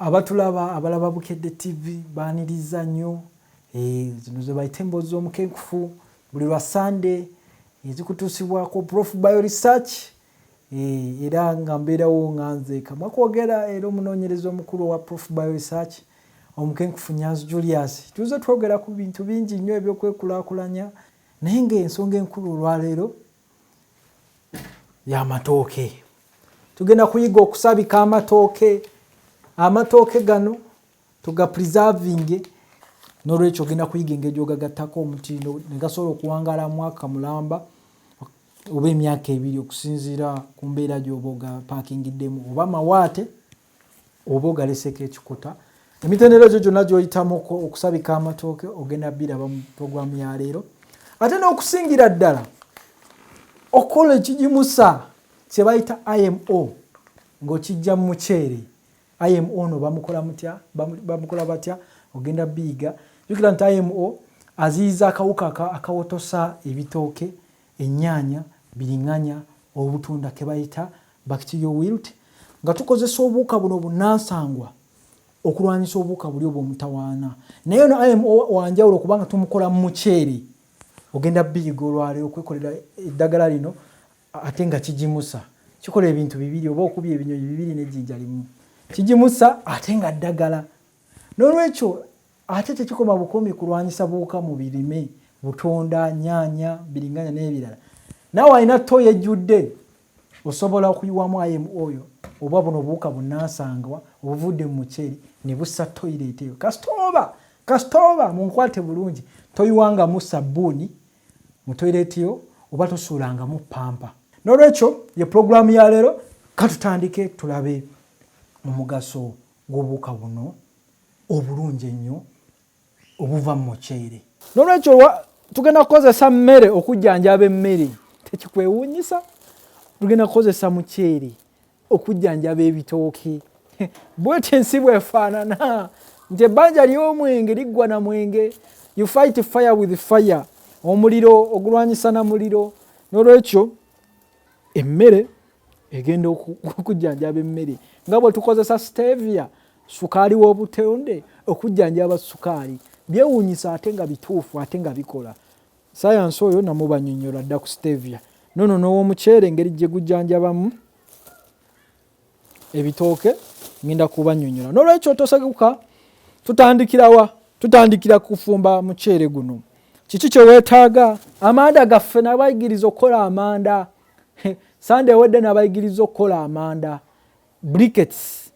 abatulaba abalaba Bukedde TV baniriza nnyo zino ze bayita emboozi z'omukenkufu buli lwa Sunday ezikutuusibwako Prof Bio Research era nga mbeerawo nganze kamwa kwogera era omunoonyereza omukulu wa Prof Bio Research omukenkufu NYANZI JULIUS tuze twogera ku bintu bingi nnyo ebyokwekulaakulanya naye ng'ensonga enkulu olwaleero y'amatooke. Tugenda kuyiga okusabika amatooke gano tuga preserving n'olwekyo ogenda kuyiga engeri gy'ogagattako omutindo ne gasobola okuwangaala mwaka mulamba oba emyaka 2 okusinziira ku mbeera gy'oba ogapakingiddemu oba mawaate oba ogaleseko ekikuta. Emitendera egyo gyonna gy'oyitamu okusabika amatooke ogenda biraba mu puroguramu ya leero. Ate n'okusingira ddala okola ekigimusa kye bayita IMO ng'okijja mu muceere. IMO no bamukola batya ogenda biiga. Jukira nti IMO aziyiza akawuka akawotosa ebitooke, ennyaanya, biringanya, obutunda ke bayita bacterial wilt nga tukozesa obuwuka buno bunnansangwa okulwanyisa obuwuka buli obwo omutawaana. Naye no IMO wanjawulo kubanga tumukola mu muceere ogenda biiga olwaleero okwekolera eddagala lino ate nga kigimusa. Kikola ebintu bibiri oba okubya ebinyonyi bibiri n'ejjinja limu. Kigimusa ate nga ddagala. N'olwekyo ate tekikoma bukomi kulwanyisa buwuka mu birime, butonda, nnyaanya, biringanya n'ebirala. Naawe alina ttoyi ejjudde osobola okuyiwamu IMO oyo oba buno obuwuka bunnansangwa obuvudde mu muceeri ne bussa toilet eyo. Kasitooba munkwate bulungi toyiwangamu sabbuuni mu toilet yo oba tosuulangamu pampa. N'olwekyo ye puroguramu ya leero katutandike tulabe omugaso gw'obuwuka buno obulungi ennyo obuva mu muceere. N'olwekyo tugenda kukozesa mmere okujjanjaba emmere. Tekikwewuunyisa? Tugenda kukozesa muceere okujjanjaba ebitooke. Bw'etyo ensi bw'efaanana nti ebbanja ly'omwenge liggwa na mwenge. You fight fire with fire. Omuliro ogulwanyisa na muliro. N'olwekyo emmere egenda okujjanjaba emmere. Nga bwe tukozesa stevia, sukaali w'obutonde okujjanjaba sukaali. Byewuunyisa ate nga bituufu ate nga bikola. Sayansi oyo namubanyonnyola dda ku stevia. Nono n'ow'omuceere engeri gye gujjanjabamu ebitooke ngenda kubanyonnyola. N'olwekyo toseguka tutandikirawa? Tutandikira kufumba muceere guno. Kiki kye weetaaga? Amanda gaffe nabayigiriza okukola amanda. Sunday wedde nabayigiriza okukola amanda. Briquettes.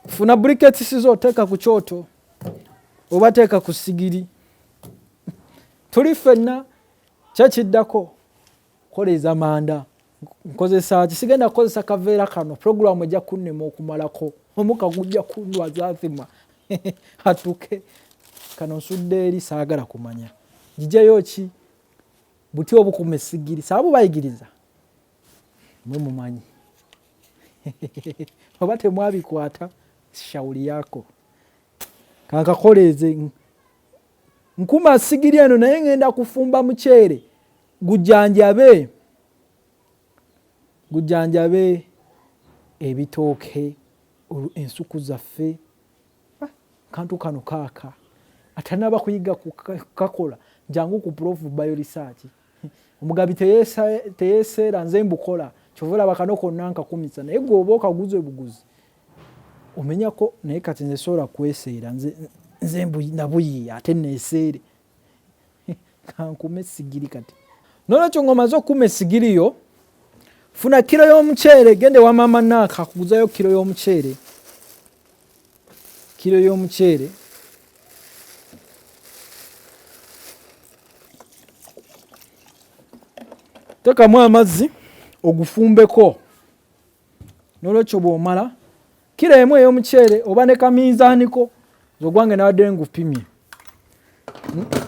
Funa briquettes zo teeka ku kyoto oba teeka ku sigiri. Tuli ffenna kyekiddako koleza amanda. Nkozesa kisigenda kukozesa kaveera kano puroguramu ejja kunnema okumalako. Omuka gujja kundwaza azima. Hatuke kano nsudde eri saagala kumanya. Gijjayo ki? Buti obukuma essigiri. Saabu bayigiriza. Mwe mumanyi. Oba temwabikwata shauri yako. Kankakoleze nkuma sigiri eno naye ngenda kufumba muceere gujjanjabe ebitooke ensuku zaffe. Kantu kano kaaka atanaba kuyiga kukakola jangu ku Prof Bio Research. Omugabi teyeeseera nze mbukola kyovula bakano konna nkakumisa naye gwoba okaguze buguzi omenyako naye kati nze sobola kweseera nze nabuyiiya ate neeseere kankume essigiri kati. N'olwekyo ng'omaze okukuma essigiri yo funa kiro y'omuceere gende wa maama Naaka akuguzayo kiro y'omuceere. Kiro y'omuceere teekamu amazzi ogufumbeko. N'olwekyo bw'omala kiro emu ey'omuceere oba ne kaminzaaniko zogwange nabadde ngupimye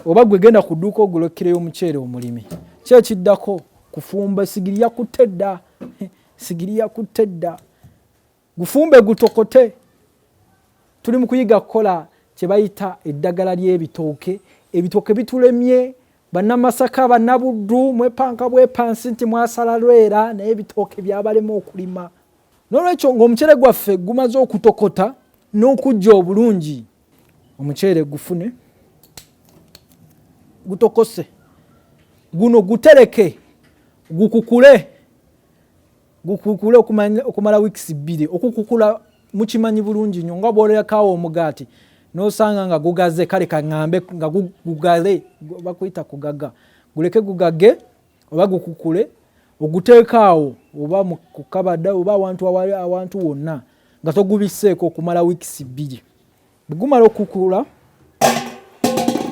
oba gwe genda ku dduuka ogula kiro y'omuceere omulimi. Kyekiddako kufumba sigiri yakutte dda. Gufumbe gutokote. Tuli mu kuyiga kukola kye bayita eddagala ly'ebitooke. Ebitooke bitulemye bannamasaka bannabuddu mwepanka bwepansi nti mwasala lwera naye ebitooke byabalema okulima. N'olwekyo ng'omuceere gwaffe gumaze okutokota n'okujja obulungi omuceere gufune gutokose guno gutereke gukukule okumala weeks 2 okukukula mukimanyi bulungi nnyo nga bw'olekawo omugaati n'osanga nga gugaze kale kaŋŋambe nga gugale bakuyita kugaga guleke gugage oba gukukule oguteekaawo oba ku kabada oba awantu wonna nga togubiseeko okumala weeks 2 bugumala okukula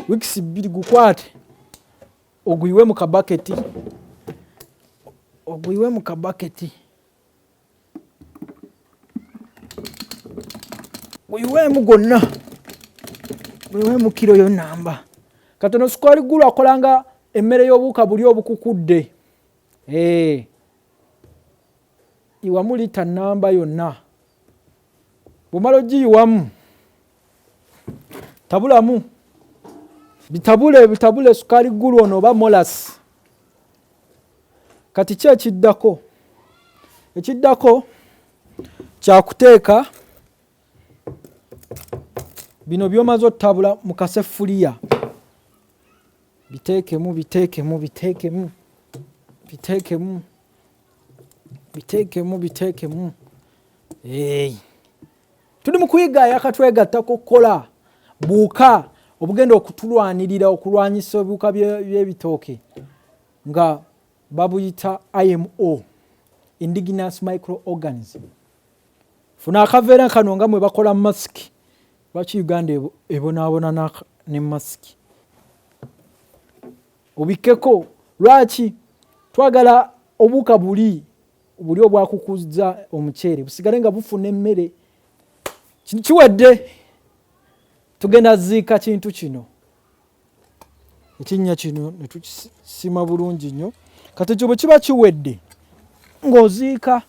weeks 2 gukwate oguyiwe mu kabaketi guyiwemu gonna guyiwemu kiro yo namba katono sukaali gulu akolanga emmere y'obuuka buli obukukudde iwamu lita namba yonna bumala ogiyiwamu tabulamu bitabule sukaali gulu ono oba molasi kati ki ekiddako kyakuteeka bino by'omaze otabula mu kaseffuliya biteekemu tuli mu kuyiga yakatwegattako okukola buuka obugenda okutulwanirira okulwanyisa ebiwuka by'ebitooke nga babuyita IMO indigenous microorganisms. Funa akaveera kano nga mwe bakola masiki lwaki Uganda ebonaabona ne masiki obikkeko lwaki twagala obuuka buli obwakukuza omuceere busigale nga bufuna emmere kiwedde tugenda ziika kintu kino ekinnya kino ne tukisima bulungi nnyo kati ekyo bwe kiba kiwedde ng'oziika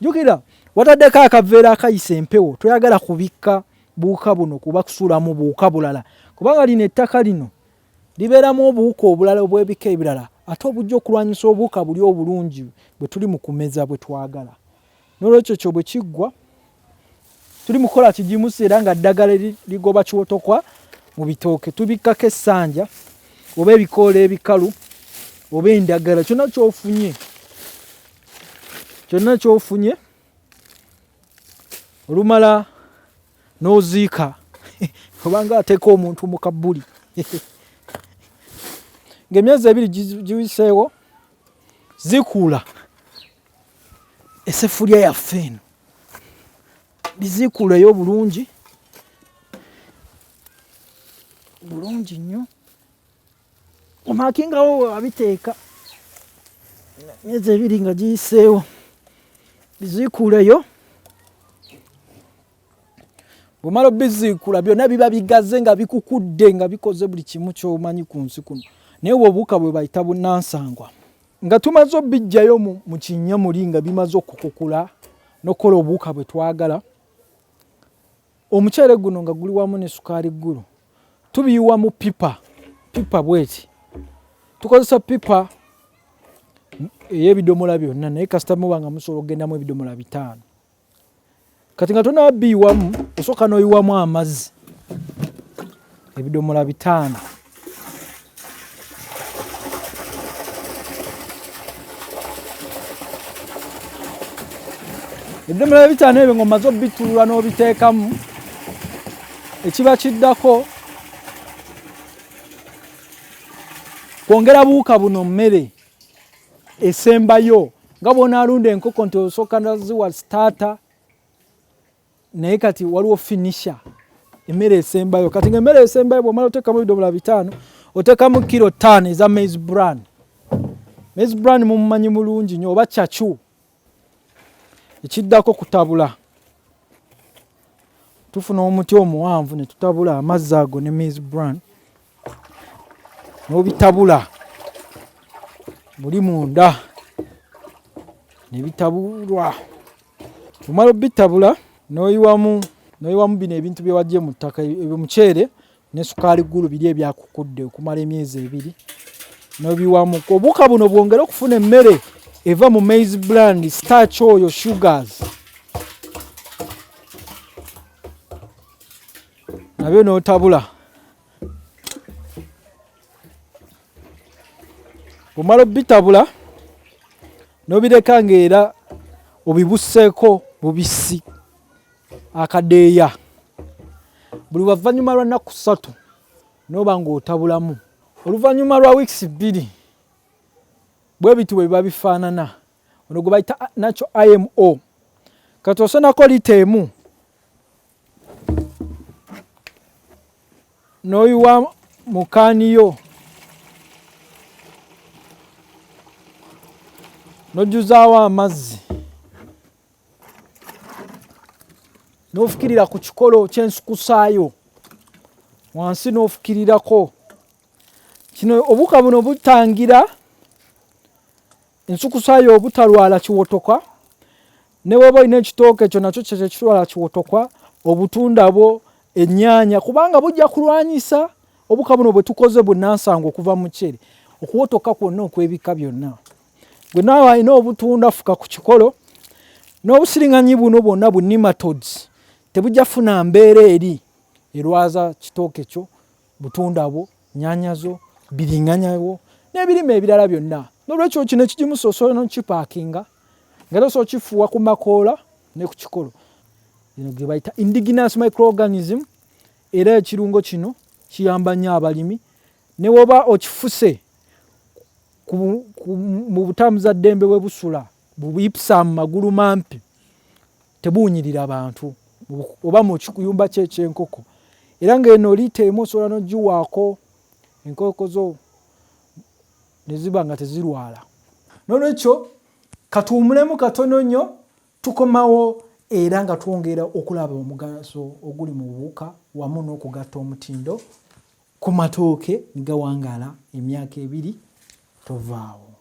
jjukira wataddeko akaveera akayisa empewo toyagala kubikka buuka buno kuba kusuulamu buuka bulala kubanga lino ettaka lino libeeramu obuwuka obulala obw'ebika ebirala ate obujja okulwanyisa obuwuka buli obulungi bwe tuli mu kumeza bwe twagala n'olwekyo kyo bwe kiggwa tuli mu kukola kigimusa era nga ddagala ligoba kiwotokwa mu bitooke tubikkako essanja oba ebikoola ebikalu oba endagala kyonna kyofunye olumala n'oziika obanga ateeka omuntu mu kabbuli ng'emyezi 2 giwiseewo zikuula eseffuliya yaffe eno biziikuuleyo bulungi nnyo omaakingawo abiteeka emyezi 2 nga giyiseewo biziikuuleyo bw'omala obiziikula byonna biba bigaze nga bikukudde nga bikoze buli kimu ky'omanyi ku nsi kuno naye obuuka bwe bayita bunnansangwa nga tumaze obbijjayo mu kinnya muli nga bimaze okukukula n'okukola obuuka bwe twagala omuceere guno nga guli wamu ne sukaali gulu tubiyiwa mu pipa bweti tukozesa pipa ey'ebidomola byonna naye kasitamu banga musobola okugendamu ebidomola 5 kati nga tonna biyiwamu osooka n'oyiwamu amazzi ebidomola 5 ebidomola 5 ebyo ng'omaze obbitulula n'obiteekamu ekiba kiddako kwongera buuka buno mmere esembayo nga bw'onaalunda enkoko nti osooka naziwa sitaata naye kati waliwo finisha emmere esembayo kati ng'emmere esembayo bw'omala oteekamu ebidomola 5 oteekamu kilo 5 eza maize bran mumumanyi mulungi nnyo oba chachu ekiddako kutabula tufuna omuti omuwanvu ne tutabula amazzi ago ne maize bran n'obitabula buli munda ne bitabulwa tumala obitabula n'oyiwamu bino ebintu bye wajje mu ttaka omuceere ne sukaali gulu biri ebyakukudde okumala emyezi 2 n'obiwamu obuuka buno bwongera okufuna emmere eva mu maize bran starch oyo sugars nabyo n'otabula. Bw'omala obitabula n'obireka ng'era obibusseeko bubisi akadeeya. Buli luvannyuma lwa nnaku 3 n'oba ng'otabulamu. Oluvannyuma lwa wiikisi 2 bwe biti bwe biba bifaanana. Ono gwe bayita nakyo IMO. Kati osonako lita emu n'oyiwa mu kaaniyo n'ojjuzaawo amazzi n'ofukirira ku kikolo ky'ensukusaayo wansi n'ofukirirako. Kino obuwuka buno butangira ensukusaayo obutalwala kiwotoka, ne bw'oba olina ekitooke ekyo nakyo kye kitwala kiwotoka, obutundabo, ennyaanya, kubanga bujja kulwanyisa obuwuka buno bwe tukoze bunnansangu okuva mu kyere, okuwotoka kwonna okw'ebika byonna. Gwe naawe alina obutunda fuka ku kikolo, n'obusiriŋŋanyi buno bwonna bu nematodes tebujja funa mbeera eri erwaza kitooke kyo, butundabo, nnyaanya zo, biriŋŋanyawo n'ebirime ebirala byonna. N'olwekyo kino ekigimusa osobola n'okipaakinga nga osobola kifuuwa ku makoola ne ku kikolo. Bino ge bayita indigenous microorganism, era ekirungo kino kiyamba nnyo abalimi. Ne woba okifuse mu butambuza ddembe bwe busula, buyipsa mu magulu mampi, tebuwunyirira bantu, oba mu kiyumba kye eky'enkoko. Era ng'eno liita emu osobola n'ogiwaako enkoko zo ne ziba nga tezirwala. Noolwekyo katuwumulemu katono nnyo, tukomawo era nga twongera okulaba omugaso oguli mu buwuka wamu n'okugatta omutindo ku matooke ne gawangaala emyaka 2 tovaawo.